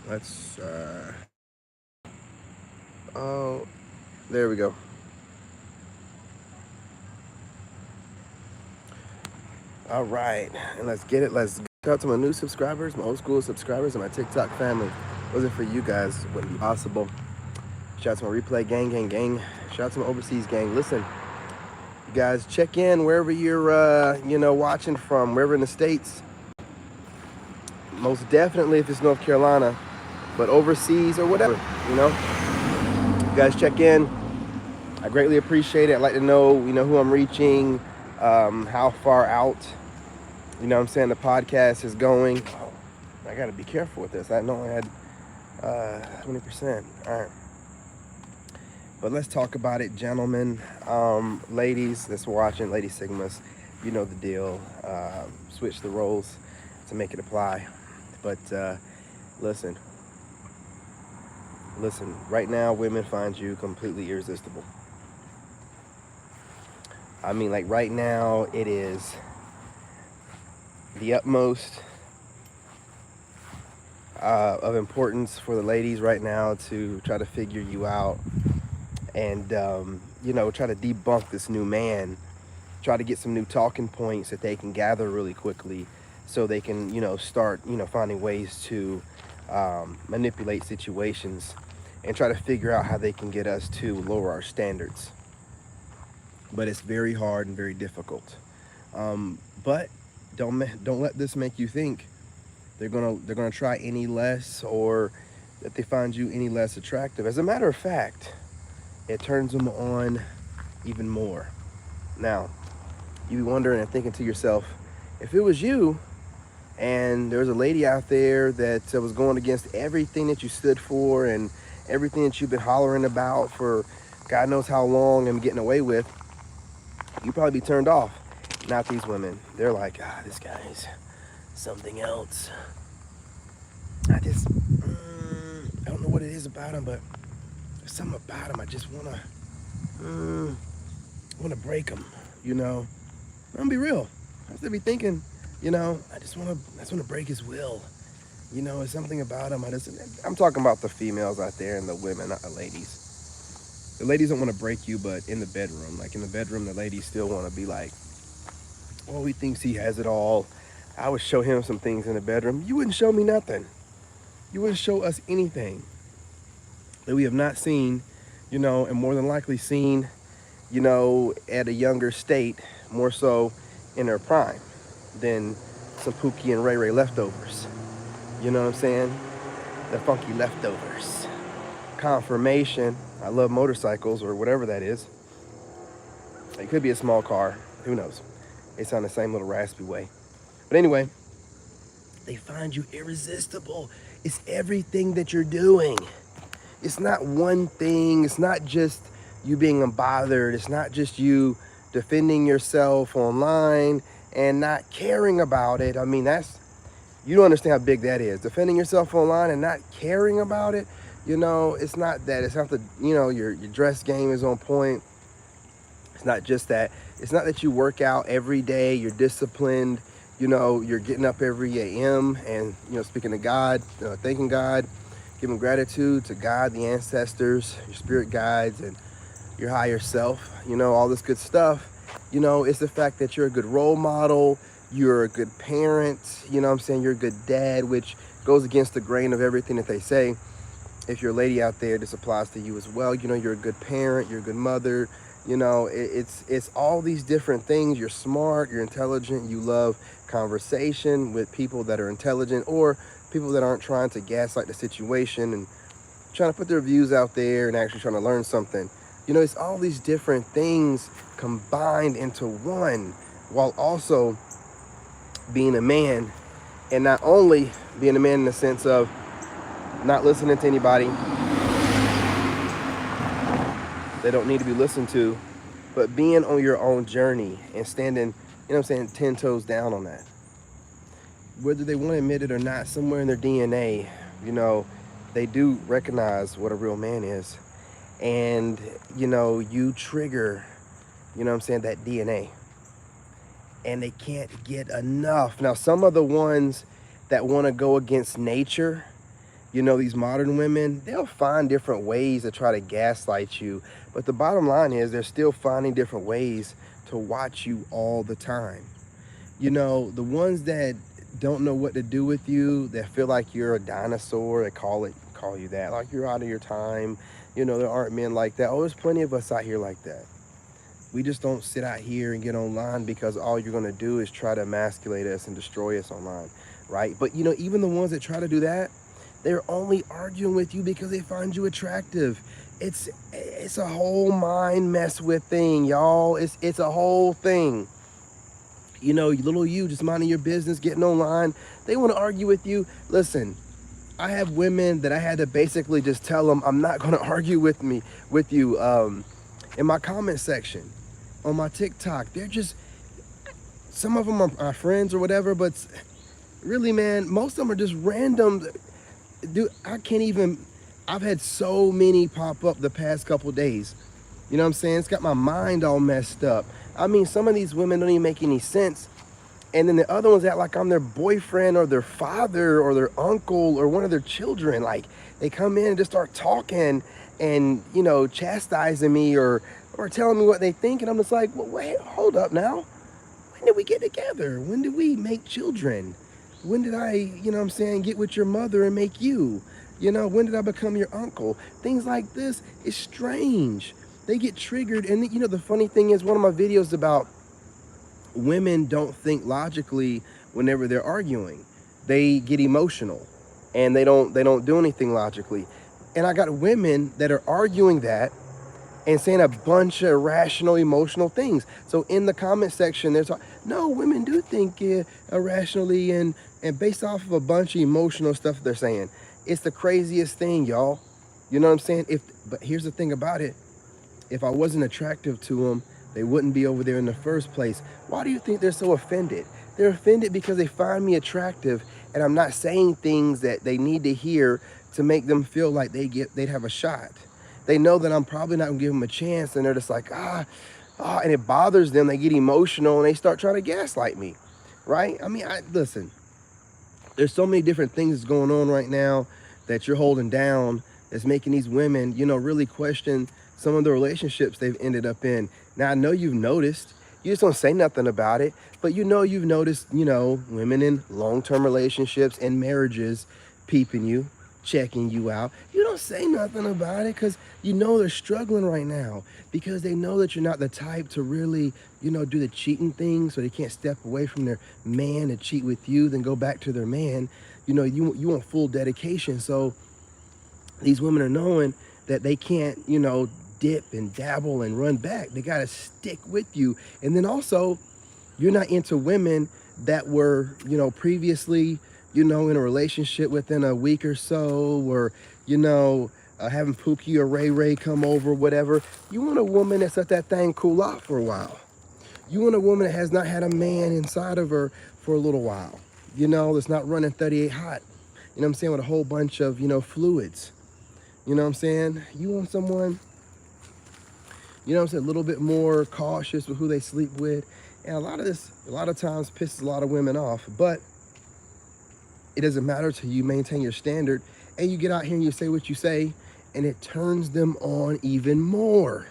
Let's, oh, there we go. All right, and let's get it. Let's go out to my new subscribers, my old school subscribers, and my TikTok family. Wasn't for you guys, wouldn't be possible. Shout out to my replay gang. Shout out to my overseas gang. Listen, you guys, check in wherever you're, watching from, wherever in the States. Most definitely if it's North Carolina, but overseas or whatever, you guys check in. I greatly appreciate it. I'd like to know, who I'm reaching, how far out, I'm saying, the podcast is going. Oh, I got to be careful with this. I know I had 20%. All right. But let's talk about it, gentlemen, ladies that's watching, Lady Sigmas, you know the deal. Switch the roles to make it apply. But listen, right now, women find you completely irresistible. I mean, like right now, it is the utmost of importance for the ladies right now to try to figure you out and, try to debunk this new man, try to get some new talking points that they can gather really quickly so they can, start, finding ways to manipulate situations and try to figure out how they can get us to lower our standards. But it's very hard and very difficult. But don't let this make you think they're gonna try any less or that they find you any less attractive. As a matter of fact, it turns them on even more. Now, you be wondering and thinking to yourself, if it was you and there was a lady out there that was going against everything that you stood for and everything that you've been hollering about for God knows how long and getting away with, you'd probably be turned off. Not these women. They're like, this guy's something else. I don't know what it is about him, but there's something about him. I just wanna break him. I'm gonna be real. I was to be thinking, I just wanna break his will. It's something about him. I'm talking about the females out there and the women, not the ladies. The ladies don't want to break you, but in the bedroom, the ladies still want to be like, oh, he thinks he has it all. I would show him some things in the bedroom. You wouldn't show me nothing. You wouldn't show us anything that we have not seen, and more than likely seen, at a younger state, more so in their prime than some Pookie and Ray Ray leftovers. You know what I'm saying? The funky leftovers. Confirmation. I love motorcycles or whatever that is. It could be a small car. Who knows? They sound the same little raspy way. But anyway, they find you irresistible. It's everything that you're doing. It's not one thing. It's not just you being unbothered. It's not just you defending yourself online and not caring about it. I mean, you don't understand how big that is. Defending yourself online and not caring about it. It's not that. It's not your dress game is on point. It's not just that. It's not that you work out every day. You're disciplined. You're getting up every AM and, speaking to God, thanking God, giving gratitude to God, the ancestors, your spirit guides, and your higher self, all this good stuff. It's the fact that you're a good role model. You're a good parent. You're a good dad, which goes against the grain of everything that they say. If you're a lady out there, this applies to you as well. You're a good parent, you're a good mother. It's all these different things. You're smart, you're intelligent, you love conversation with people that are intelligent or people that aren't trying to gaslight the situation and trying to put their views out there and actually trying to learn something. It's all these different things combined into one while also being a man, and not only being a man in the sense of not listening to anybody. They don't need to be listened to, but being on your own journey and standing, 10 toes down on that. Whether they want to admit it or not, somewhere in their DNA, they do recognize what a real man is. And, you trigger, that DNA. And they can't get enough. Now, some of the ones that want to go against nature, You know, these modern women, they'll find different ways to try to gaslight you. But the bottom line is they're still finding different ways to watch you all the time. You know, the ones that don't know what to do with you, that feel like you're a dinosaur, they call you that, like you're out of your time. You know, there aren't men like that. Oh, there's plenty of us out here like that. We just don't sit out here and get online because all you're gonna do is try to emasculate us and destroy us online, right? But you know, even the ones that try to do that, they're only arguing with you because they find you attractive. It's a whole mind mess with thing, y'all. It's a whole thing. You know, little you just minding your business, getting online. They want to argue with you. Listen, I have women that I had to basically just tell them I'm not going to argue with you in my comment section on my TikTok. They're just, some of them are friends or whatever, but really, man, most of them are just random. Dude, I can't even, I've had so many pop up the past couple days. You know what I'm saying? It's got my mind all messed up. I mean, some of these women don't even make any sense. And then the other ones act like I'm their boyfriend or their father or their uncle or one of their children. Like, they come in and just start talking and, you know, chastising me or telling me what they think. And I'm just like, well, wait, hold up now. When did we get together? When did we make children? When did I, you know what I'm saying, get with your mother and make you? You know, when did I become your uncle? Things like this is strange. They get triggered. And, you know, the funny thing is, one of my videos about women don't think logically whenever they're arguing. They get emotional and they don't do anything logically. And I got women that are arguing that and saying a bunch of irrational, emotional things. So in the comment section, there's no, women do think irrationally and based off of a bunch of emotional stuff they're saying. It's the craziest thing, y'all. You know what I'm saying? But here's the thing about it. If I wasn't attractive to them, they wouldn't be over there in the first place. Why do you think they're so offended? They're offended because they find me attractive and I'm not saying things that they need to hear to make them feel like they'd have a shot. They know that I'm probably not gonna give them a chance, and they're just like, and it bothers them. They get emotional and they start trying to gaslight me, right? I mean, listen, there's so many different things going on right now that you're holding down that's making these women, you know, really question some of the relationships they've ended up in. Now, I know you've noticed, you just don't say nothing about it, but you know you've noticed, you know, women in long-term relationships and marriages peeping you, checking you out. You don't say nothing about it because you know they're struggling right now because they know that you're not the type to really, you know, do the cheating thing, so they can't step away from their man and cheat with you, then go back to their man. You know, you want full dedication. So these women are knowing that they can't, you know, dip and dabble and run back. They got to stick with you. And then also, you're not into women that were, you know, previously, you know, in a relationship within a week or so, or, you know, having Pookie or Ray Ray come over, whatever. You want a woman that's let that thing cool off for a while. You want a woman that has not had a man inside of her for a little while. You know, that's not running 38 hot. You know what I'm saying? With a whole bunch of, you know, fluids. You know what I'm saying? You want someone, you know what I'm saying, a little bit more cautious with who they sleep with. And a lot of times pisses a lot of women off, but it doesn't matter till you maintain your standard and you get out here and you say what you say, and it turns them on even more.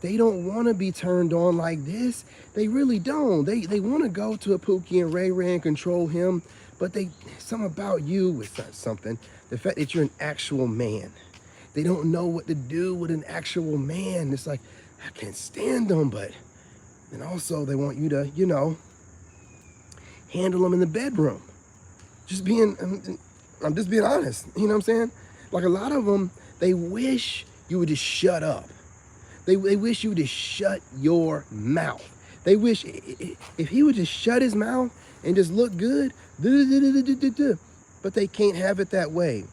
They don't want to be turned on like this. They really don't. They want to go to a Pookie and Ray Ray and control him, but something about you with something, the fact that you're an actual man. They don't know what to do with an actual man. It's like, I can't stand them, but and also they want you to, you know, handle them in the bedroom. I'm just being honest. You know what I'm saying? Like, a lot of them, they wish you would just shut up. They wish you would just shut your mouth. They wish if he would just shut his mouth and just look good, but they can't have it that way.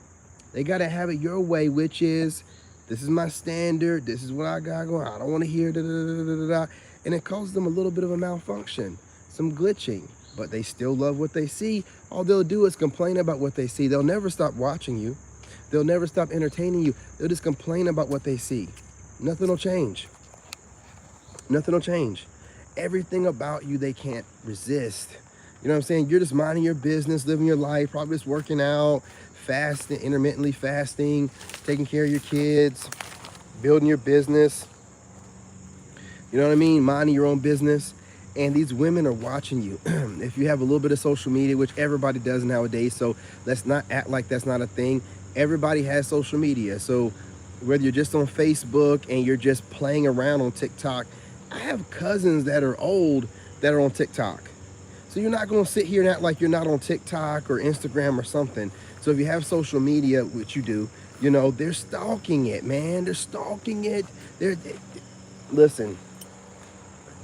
They got to have it your way, which is, this is my standard. This is what I got going. I don't want to hear da-da-da-da-da-da. And it causes them a little bit of a malfunction, some glitching, but they still love what they see. All they'll do is complain about what they see. They'll never stop watching you. They'll never stop entertaining you. They'll just complain about what they see. Nothing will change. Nothing will change. Everything about you they can't resist. You know what I'm saying? You're just minding your business, living your life, probably just working out, fasting, intermittently fasting, taking care of your kids, building your business. You know what I mean? Minding your own business. And these women are watching you. If you have a little bit of social media, which everybody does nowadays, so let's not act like that's not a thing. Everybody has social media. So whether you're just on Facebook and you're just playing around on TikTok, I have cousins that are old that are on TikTok. So you're not going to sit here and act like you're not on TikTok or Instagram or something. So if you have social media, which you do, you know, they're stalking it, man. They're stalking it. Listen,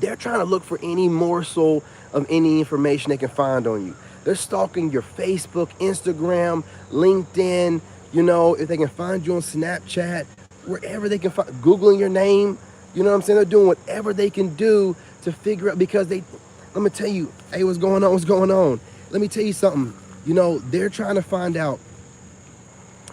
they're trying to look for any morsel of any information they can find on you. They're stalking your Facebook, Instagram, LinkedIn, you know, if they can find you on Snapchat, wherever they can find, Googling your name, you know what I'm saying? They're doing whatever they can do to figure out, because let me tell you, hey, what's going on? What's going on? Let me tell you something. You know, they're trying to find out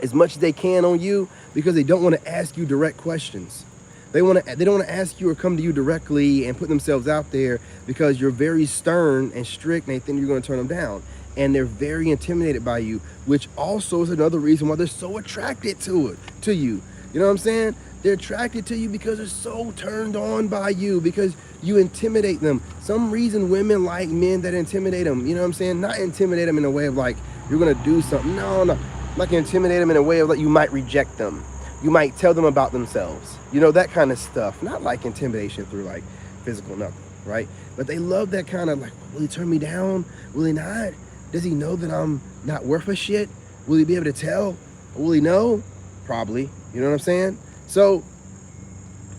as much as they can on you because they don't want to ask you direct questions. They don't want to ask you or come to you directly and put themselves out there because you're very stern and strict and they think you're going to turn them down. And they're very intimidated by you, which also is another reason why they're so attracted to you. You know what I'm saying? They're attracted to you because they're so turned on by you, because you intimidate them. Some reason women like men that intimidate them. You know what I'm saying? Not intimidate them in a way of like, you're going to do something. No. Like intimidate them in a way of like, you might reject them. You might tell them about themselves. You know, that kind of stuff. Not like intimidation through like physical nothing, right? But they love that kind of like, will he turn me down? Will he not? Does he know that I'm not worth a shit? Will he be able to tell? Will he know? Probably. You know what I'm saying? So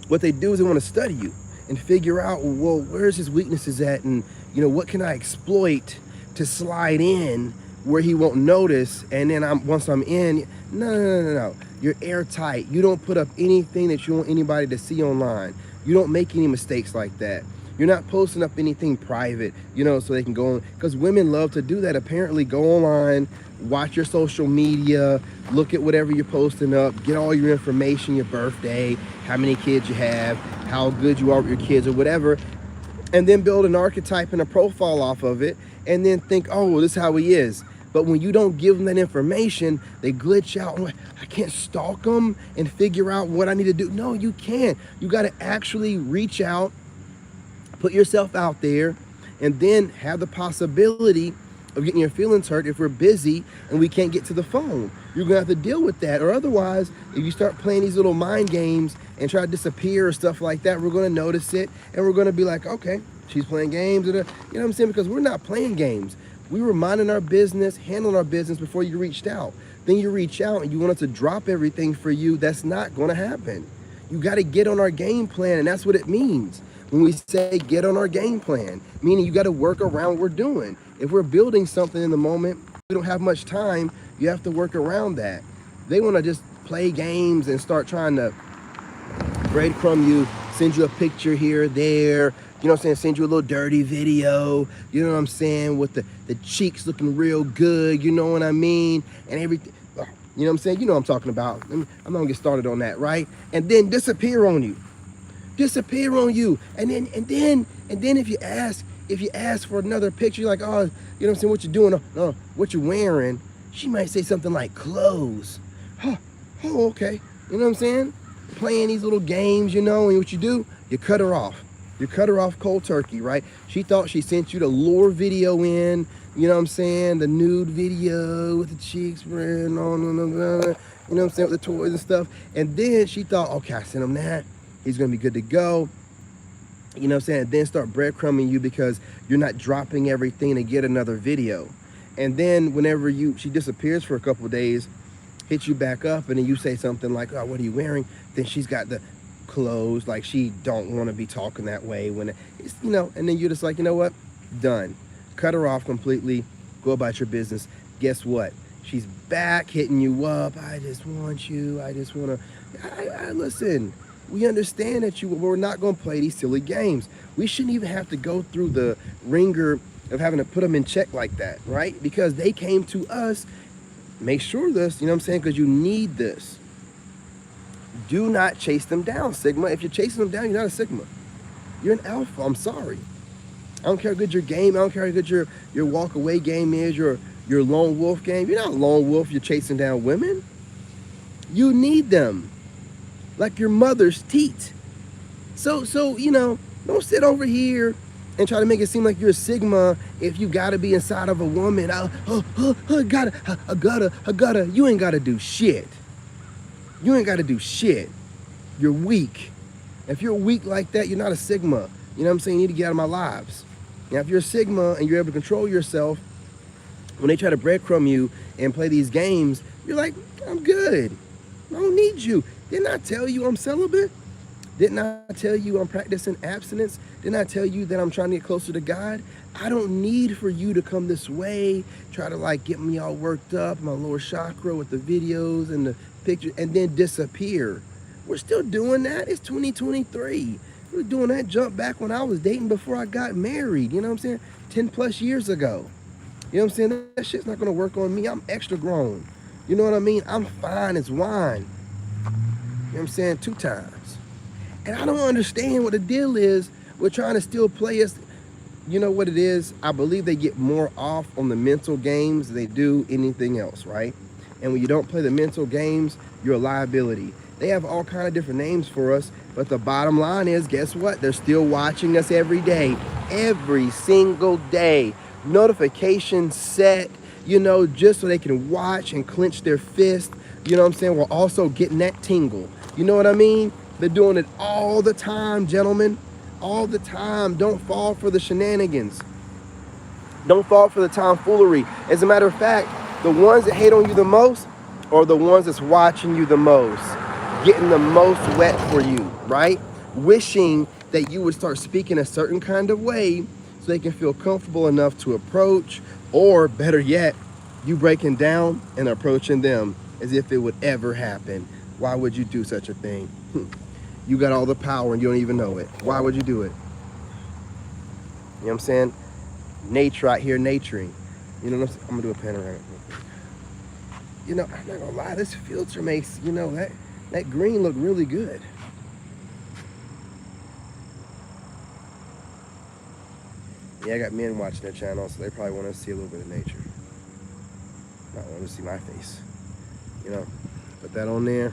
what they do is they want to study you and figure out, well, where's his weaknesses at? And, you know, what can I exploit to slide in where he won't notice? And then once I'm in, no. You're airtight. You don't put up anything that you want anybody to see online. You don't make any mistakes like that. You're not posting up anything private, you know, so they can go on. Because women love to do that. Apparently, go online, watch your social media, look at whatever you're posting up, get all your information, your birthday, how many kids you have, how good you are with your kids or whatever, and then build an archetype and a profile off of it, and then think, oh, well, this is how he is. But when you don't give them that information, they glitch out. I can't stalk them and figure out what I need to do. No, you can't. You got to actually reach out, put yourself out there, and then have the possibility of getting your feelings hurt if we're busy and we can't get to the phone. You're going to have to deal with that. Or otherwise, if you start playing these little mind games and try to disappear or stuff like that, we're going to notice it and we're going to be like, okay, she's playing games. You know what I'm saying? Because we're not playing games. We were minding our business, handling our business before you reached out. Then you reach out and you want us to drop everything for you. That's not going to happen. You got to get on our game plan, and that's what it means. When we say get on our game plan, meaning you got to work around what we're doing. If we're building something in the moment, we don't have much time, you have to work around that. They want to just play games and start trying to breadcrumb you, send you a picture here, there, you know what I'm saying, send you a little dirty video, you know what I'm saying, with the cheeks looking real good, you know what I mean, and everything, you know what I'm saying, you know what I'm talking about. I'm not gonna get started on that, right? And then disappear on you, and then if you ask for another picture, like, oh, you know what I'm saying, what you doing, what you wearing, she might say something like clothes. Oh, okay, you know what I'm saying, playing these little games, you know, and what you do, you cut her off. You cut her off cold turkey, right? She thought she sent you the lure video in, you know what I'm saying, the nude video with the cheeks spreading on, you know what I'm saying, with the toys and stuff. And then she thought, okay, I sent him that. He's going to be good to go. You know what I'm saying? And then start breadcrumbing you because you're not dropping everything to get another video. And then whenever she disappears for a couple of days, hits you back up, and then you say something like, oh, what are you wearing? Then she's got the clothes, like she don't want to be talking that way when it's, you know, and then you're just like, you know what, done, cut her off completely, go about your business. Guess what, she's back hitting you up. I just want you, I just want to, listen, we understand that we're not going to play these silly games. We shouldn't even have to go through the ringer of having to put them in check like that, right? Because they came to us. Make sure this, you know what I'm saying, because you need this. Do not chase them down, Sigma. If you're chasing them down, you're not a Sigma. You're an alpha. I'm sorry. I don't care how good your game. I don't care how good your walk away game is. Your lone wolf game. You're not a lone wolf. You're chasing down women. You need them, like your mother's teat. So don't sit over here and try to make it seem like you're a Sigma if you gotta be inside of a woman. I gotta. You ain't gotta do shit. You ain't gotta do shit. You're weak. If you're weak like that, you're not a Sigma. You know what I'm saying? You need to get out of my lives. Now, if you're a Sigma and you're able to control yourself, when they try to breadcrumb you and play these games, you're like, I'm good. I don't need you. Didn't I tell you I'm celibate? Didn't I tell you I'm practicing abstinence? Didn't I tell you that I'm trying to get closer to God? I don't need for you to come this way, try to like get me all worked up, my lower chakra with the videos and the pictures, and then disappear. We're still doing that. It's 2023. We're doing that jump back when I was dating before I got married. You know what I'm saying? 10 plus years ago. You know what I'm saying? That shit's not gonna work on me. I'm extra grown. You know what I mean? I'm fine as wine. You know what I'm saying? 2 times. And I don't understand what the deal is. We're trying to still play us. You know what it is? I believe they get more off on the mental games than they do anything else, right? And when you don't play the mental games, you're a liability. They have all kind of different names for us, but the bottom line is, guess what? They're still watching us every day, every single day. Notifications set, just so they can watch and clench their fist, you know what I'm saying? While also getting that tingle. You know what I mean? They're doing it all the time, gentlemen. All the time. Don't fall for the shenanigans. Don't fall for the tomfoolery. As a matter of fact, the ones that hate on you the most are the ones that's watching you the most, getting the most wet for you, right? Wishing that you would start speaking a certain kind of way so they can feel comfortable enough to approach, or better yet, you breaking down and approaching them as if it would ever happen. Why would you do such a thing? You got all the power and you don't even know it. Why would you do it? You know what I'm saying? Nature out here naturing. You know what I'm saying? I'm gonna do a panoramic. I'm not gonna lie, this filter makes, that green look really good. Yeah, I got men watching their channel, so they probably want to see a little bit of nature. Not want to see my face. Put that on there.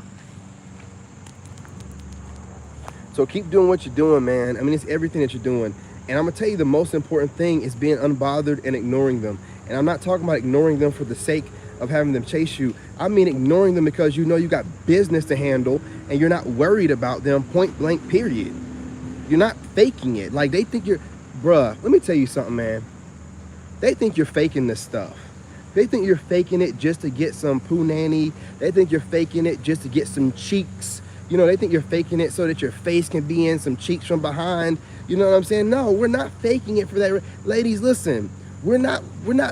So keep doing what you're doing, man. I mean, it's everything that you're doing. And I'm going to tell you, the most important thing is being unbothered and ignoring them. And I'm not talking about ignoring them for the sake of having them chase you. I mean ignoring them because you got business to handle and you're not worried about them, point blank, period. You're not faking it. Like, they think you're... Bruh, let me tell you something, man. They think you're faking this stuff. They think you're faking it just to get some poo nanny. They think you're faking it just to get some cheeks. They think you're faking it so that your face can be in some cheeks from behind. You know what I'm saying? No, we're not faking it for that. Ladies, listen, we're not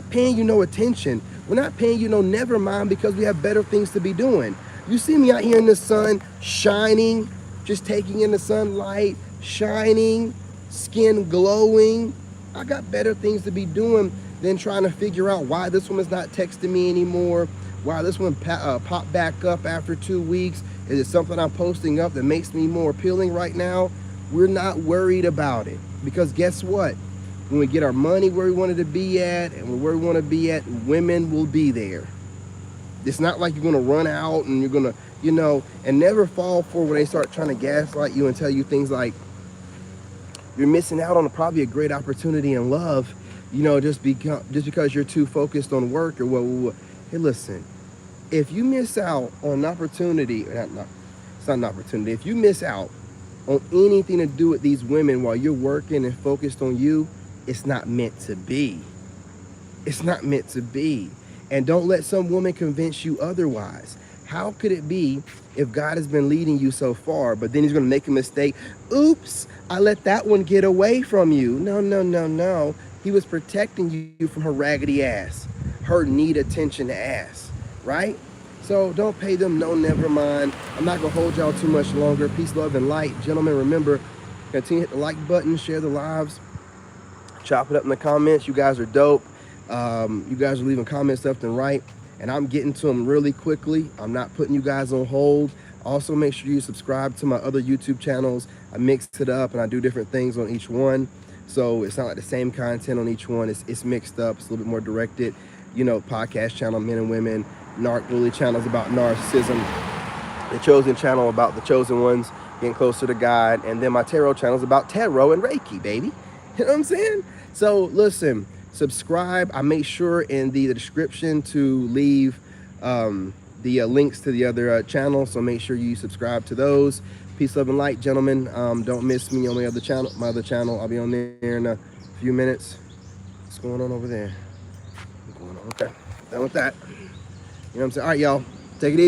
paying you no attention. We're not paying you no never mind because we have better things to be doing. You see me out here in the sun, shining, just taking in the sunlight, shining, skin glowing. I got better things to be doing than trying to figure out why this woman's not texting me anymore, why this one popped back up after 2 weeks. Is it something I'm posting up that makes me more appealing right now? We're not worried about it, because guess what? When we get our money where we wanted to be at and where we want to be at, women will be there. It's not like you're going to run out and you're going to, and never fall for when they start trying to gaslight you and tell you things like, you're missing out on probably a great opportunity in love, just because you're too focused on work or what. Hey, listen, if you miss out on an opportunity, it's not an opportunity. If you miss out on anything to do with these women while you're working and focused on you, it's not meant to be. It's not meant to be. And don't let some woman convince you otherwise. How could it be if God has been leading you so far, but then he's going to make a mistake? Oops, I let that one get away from you. No. He was protecting you from her raggedy ass, her need attention ass, right? So don't pay them no never mind. I'm not going to hold y'all too much longer. Peace, love, and light. Gentlemen, remember, continue to hit the like button, share the lives, chop it up in the comments. You guys are dope. You guys are leaving comments left and right, and I'm getting to them really quickly. I'm not putting you guys on hold. Also, make sure you subscribe to my other YouTube channels. I mix it up and I do different things on each one. So it's not like the same content on each one. It's mixed up. It's a little bit more directed. You know, podcast channel, men and women. Narc Bully channel is about narcissism. The Chosen channel about the chosen ones getting closer to God. And then my tarot channel is about tarot and Reiki, baby. You know what I'm saying? So listen, subscribe. I make sure in the description to leave the links to the other channels. So make sure you subscribe to those. Peace, love, and light, gentlemen. Don't miss me on my other channel. I'll be on there in a few minutes. What's going on over there? What's going on? Okay, done with that. You know what I'm saying? All right, y'all. Take it easy.